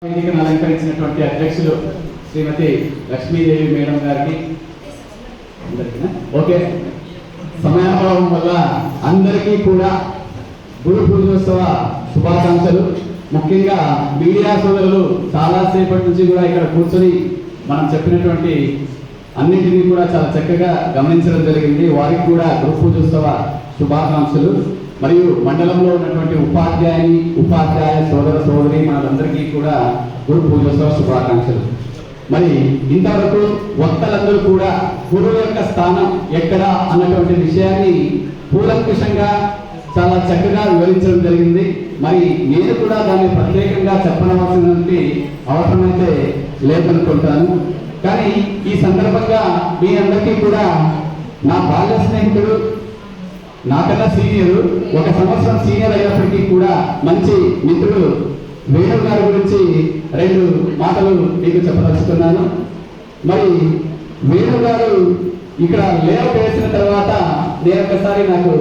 వేదికను అలంకరించినటువంటి అధ్యక్షులు శ్రీమతి లక్ష్మీదేవి మేడం గారికి ఓకే సమయాభావం వల్ల అందరికీ కూడా గురు పూజోత్సవ శుభాకాంక్షలు. ముఖ్యంగా మీడియా సోదరులు చాలాసేపటి నుంచి కూడా ఇక్కడ కూర్చొని మనం చెప్పినటువంటి అన్నింటినీ కూడా చాలా చక్కగా గమనించడం జరిగింది. వారికి కూడా గురు పూజోత్సవ శుభాకాంక్షలు. మరియు మండలంలో ఉన్నటువంటి ఉపాధ్యాయ సోదర సోదరి మనందరికీ కూడా గురు పూజోత్సవ శుభాకాంక్షలు. మరి ఇంతవరకు వక్తలందరూ కూడా గురువు యొక్క స్థానం ఎక్కడ అన్నటువంటి విషయాన్ని కూలంకుషంగా చాలా చక్కగా వివరించడం జరిగింది. మరి నేను కూడా దాన్ని ప్రత్యేకంగా చెప్పనవలసినటువంటి అవసరం అయితే లేదనుకుంటాను. కానీ ఈ సందర్భంగా మీ అందరికీ కూడా నా బాల్య స్నేహితుడు, నాకన్నా సీనియర్, 1 సంవత్సరం సీనియర్ అయినప్పటికీ కూడా మంచి మిత్రుడు వేణు గారి గురించి 2 మాటలు మీకు చెప్పదలుచుకున్నాను. మరి వేణు గారు ఇక్కడ లేఅవుట్ వేసిన తర్వాత నేను ఒకసారి నాకు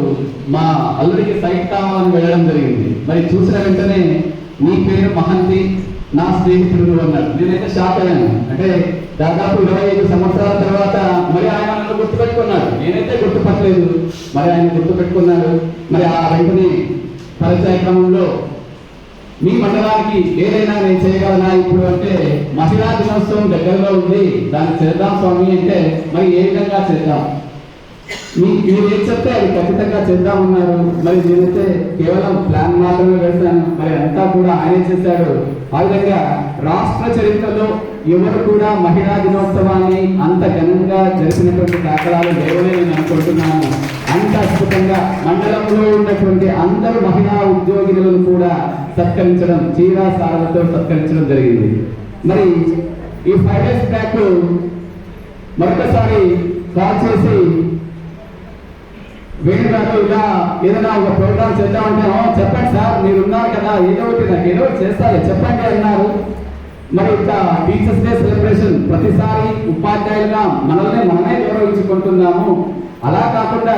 మా అల్లుడికి సైట్ కావాలని వెళ్ళడం జరిగింది. మరి చూసిన వెంటనే నీ పేరు మహంతి, నా స్నేహితుడు అన్నాడు. నేనైతే షాక్ అయ్యాను. అంటే దాదాపు 25 సంవత్సరాల తర్వాత మరి ఆయన నన్ను గుర్తుపెట్టుకున్నాడు. నేనైతే గుర్తుపట్టలేదు, మరి ఆయన గుర్తుపెట్టుకున్నాడు. మరి ఆ వెంటనే పరిచయ క్రమంలో మీ మండలానికి ఏదైనా నేను చేయగలనా ఇప్పుడు అంటే, మహిళా దినోత్సవం దగ్గరలో ఉంది, దాన్ని చేద్దాం స్వామి అంటే, మరి ఏ విధంగా చేద్దాం, మీరు ఏం చెప్తే అది ఖచ్చితంగా చేద్దామన్నారు. మరి నేనైతే కేవలం ప్లాన్ మాత్రమే వేశాను. మరి అంతా కూడా ఆయనే చేశాడు. ఆ విధంగా రాష్ట్ర చరిత్రలో ఎవరు కూడా మహిళా దినోత్సవాన్ని అంత ఘనంగా జరిపినటువంటి దాఖలాలు లేవనే నేను అనుకుంటున్నాను. అంత అద్భుతంగా మండలంలో ఉన్నటువంటి అందరూ మహిళా ఉద్యోగులను కూడా సత్కరించడం, చీరా సారలతో సత్కరించడం జరిగింది. మరి ఈ 5 days బ్యాక్ మరొకసారి కాల్ చేసి వేణు గారు ఇలా ఏదైనా ఒక ప్రోగ్రామ్ చేద్దామంటే, చెప్పండి సార్, మీరు ఉన్నారు కదా, ఏదో ఒకటి చేస్తారు చెప్పండి అన్నారు. మరి ఇట్లా టీచర్స్ డే సెలబ్రేషన్ ప్రతిసారి ఉపాధ్యాయులుగా మనమే గౌరవించుకుంటున్నాము. అలా కాకుండా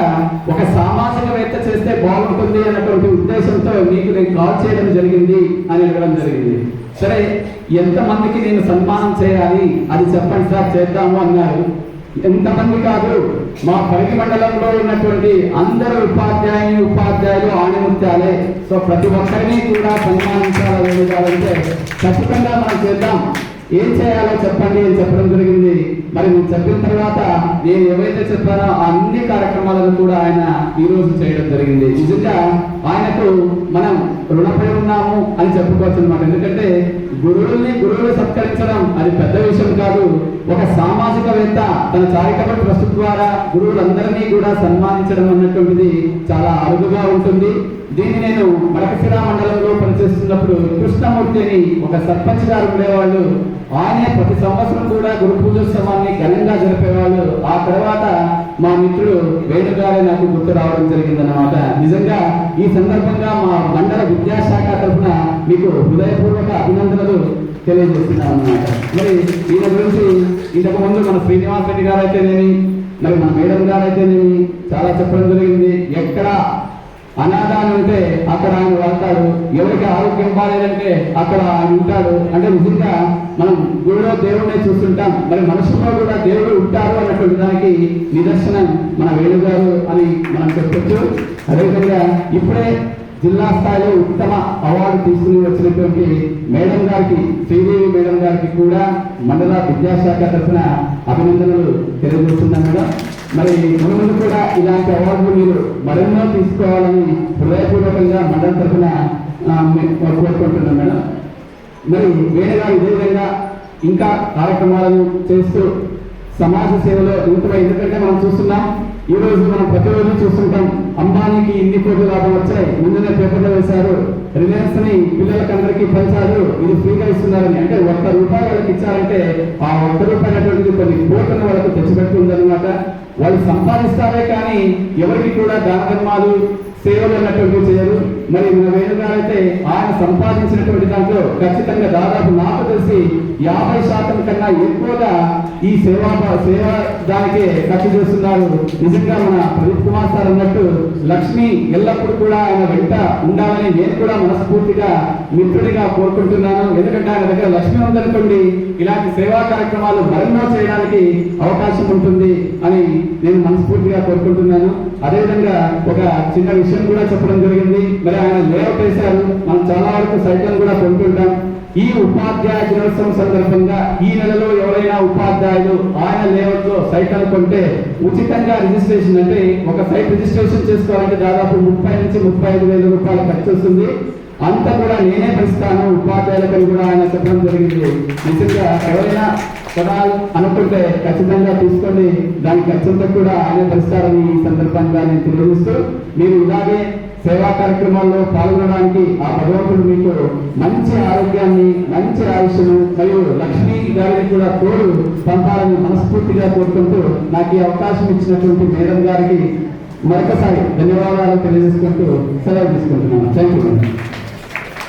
ఒక సామాజికవేత్త చేస్తే బాగుంటుంది అన్నటువంటి ఉద్దేశంతో మీకు నేను కాల్ చేయడం జరిగింది అని అడగడం జరిగింది. సరే, ఎంతమందికి నేను సన్మానం చేయాలి అది చెప్పండి సార్, చేద్దాము అన్నారు. ఎంతమంది కాదు, మా పరిగి మండలంలో ఉన్నటువంటి అందరు ఉపాధ్యాయులు ఆణిముత్యాలే. సో ప్రతి ఒక్కరిని కూడా సన్మానించాలంటే ఖచ్చితంగా మనం చేద్దాం, ఏం చేయాలో చెప్పండి అని చెప్పడం జరిగింది. మరి నేను చెప్పిన తర్వాత నేను ఏవైతే చెప్పానో అన్ని కార్యక్రమాలను కూడా ఆయన ఈ రోజు చేయడం జరిగింది. నిజంగా ఆయనకు మనం రుణపడి ఉన్నాము అని చెప్పుకోవచ్చు అనమాట. ఎందుకంటే గురువులు సత్కరించడం అది పెద్ద విషయం కాదు. ఒక సామాజికవేత్త తన చారిటబుల్ ట్రస్ట్ ద్వారా గురువులందరినీ కూడా సన్మానించడం అన్నటువంటిది చాలా అరుదుగా ఉంటుంది. దీన్ని నేను మడకశిర మండలంలో పనిచేస్తున్నప్పుడు కృష్ణమూర్తి అని ఒక సర్పంచ్ గారు ఉండేవాళ్ళు. ఆయనే ప్రతి సంవత్సరం కూడా గురు పూజోత్సవాన్ని ఘనంగా జరిపేవాళ్ళు. ఆ తర్వాత మా మిత్రుడు వేణు గారే నాకు గుర్తు రావడం జరిగిందన్నమాట. నిజంగా ఈ సందర్భంగా మా మండల విద్యాశాఖ తరఫున మీకు హృదయపూర్వక అభినందనలు తెలియజేస్తున్నాను అన్నమాట. మరి ఈయన గురించి ఇంతకు ముందు మన శ్రీనివాస్ రెడ్డి గారు అయితేనేమి, మరి మన మేడం గారు అయితేనేమి చాలా చెప్పడం జరిగింది. ఎక్కడ అనాథాన్ని ఉంటే అక్కడ ఆయన వెళ్తాడు, ఎవరికి ఆరోగ్యం బాగాలేదంటే అక్కడ ఆయన ఉంటాడు. అంటే నిజంగా మనం గుడిలో దేవుడినే చూస్తుంటాం, మరి మనుషుల్లో కూడా దేవుడు ఉంటారు అన్నటువంటి దానికి నిదర్శనం మన వేణు గారు అని మనం చెప్పొచ్చు. అదేవిధంగా ఇప్పుడే జిల్లా స్థాయిలో ఉత్తమ అవార్డు తీసుకుని వచ్చినటువంటి మేడం గారికి, శ్రీదేవి మేడం గారికి కూడా మండల విద్యాశాఖ తరఫున అభినందనలు తెలియజేస్తున్నాం మేడం. మరి ముందు కూడా ఇలాంటి అవార్డులు మీరు మరెన్నో తీసుకోవాలని హృదయపూర్వకంగా మండలం తరఫున కోరుకుంటున్నాం మేడం. మరి వేణు గారు ఇదే విధంగా ఇంకా కార్యక్రమాలను చేస్తూ సమాజ సేవలో ఎందుకంటే మనం చూస్తున్నాం, ఈ రోజు మనం ప్రతిరోజు చూస్తుంటాం, అంబానీకి ఇన్ని కోట్ల లాభం వచ్చాయి, ముందునే పేపర్లో వేశారు, రిలయన్స్ ని పిల్లలకి అందరికీ పంచారు, ఇది ఫ్రీగా ఇస్తున్నారని. అంటే ₹1 వాళ్ళకి ఇచ్చారంటే ఆ ₹1 అనేటువంటిది కొన్ని కోట్లను వాళ్ళకు తెచ్చిపెడుతుందన్నమాట. వాళ్ళు సంపాదిస్తారే కానీ ఎవరికి కూడా దాన ధర్మాలు సేవలు అన్నటువంటివి చేయరు. మరి మన వేణు గారైతే ఆయన సంపాదించినటువంటి దాంట్లో ఖచ్చితంగా దాదాపు నాకు తెలిసి 50% కన్నా ఎక్కువగా ఈ సేవ దానికే ఖర్చు చేస్తున్నారు. నిజంగా మన ప్రదీప్ కుమార్ సార్ అన్నట్టు లక్ష్మి ఎల్లప్పుడూ కూడా ఆయన వెంట ఉండాలని నేను కూడా మనస్ఫూర్తిగా మిత్రుడిగా కోరుకుంటున్నాను. ఎందుకంటే ఆయన దగ్గర లక్ష్మి ఉందనుకోండి, ఇలాంటి సేవా కార్యక్రమాలు మరెన్నో చేయడానికి అవకాశం ఉంటుంది అని నేను మనస్ఫూర్తిగా కోరుకుంటున్నాను. అదేవిధంగా ఒక చిన్న విషయం కూడా చెప్పడం జరిగింది. మరి ఆయన లేఅవుట్ వేశారు, మనం చాలా వరకు సైట్లను కూడా కొనుక్కుంటాం. ఈ ఉపాధ్యాయ దినోత్సవం సందర్భంగా ఈ నెలలో ఎవరైనా ఉపాధ్యాయులు ఆయన లేఅవుట్ లో సైట్ అనుకుంటే ఉచితంగా రిజిస్ట్రేషన్, అంటే ఒక సైట్ రిజిస్ట్రేషన్ చేసుకోవాలంటే దాదాపు 30 నుంచి 35,000 రూపాయలు ఖర్చు వస్తుంది. అంతా కూడా నేనే భరిస్తాను ఉపాధ్యాయులకు కూడా ఆయన చెప్పడం జరిగింది. నిజంగా ఎవరైనా కొనాలి అనుకుంటే ఖచ్చితంగా తీసుకోండి, దాని ఖర్చంతా కూడా ఆయన భరిస్తారని ఈ సందర్భంగా నేను తెలియజేస్తూ, మీరు ఇలాగే సేవా కార్యక్రమాల్లో పాల్గొనడానికి ఆ భగవంతుడు మీకు మంచి ఆరోగ్యాన్ని, మంచి ఆయుష్ను మరియు లక్ష్మీ గారిని కూడా తోడు పంపాలని మనస్ఫూర్తిగా కోరుకుంటూ నాకు ఈ అవకాశం ఇచ్చినటువంటి మేడం గారికి మరొకసారి ధన్యవాదాలు తెలియజేసుకుంటూ సెలవు తీసుకుంటున్నాను. Thank you.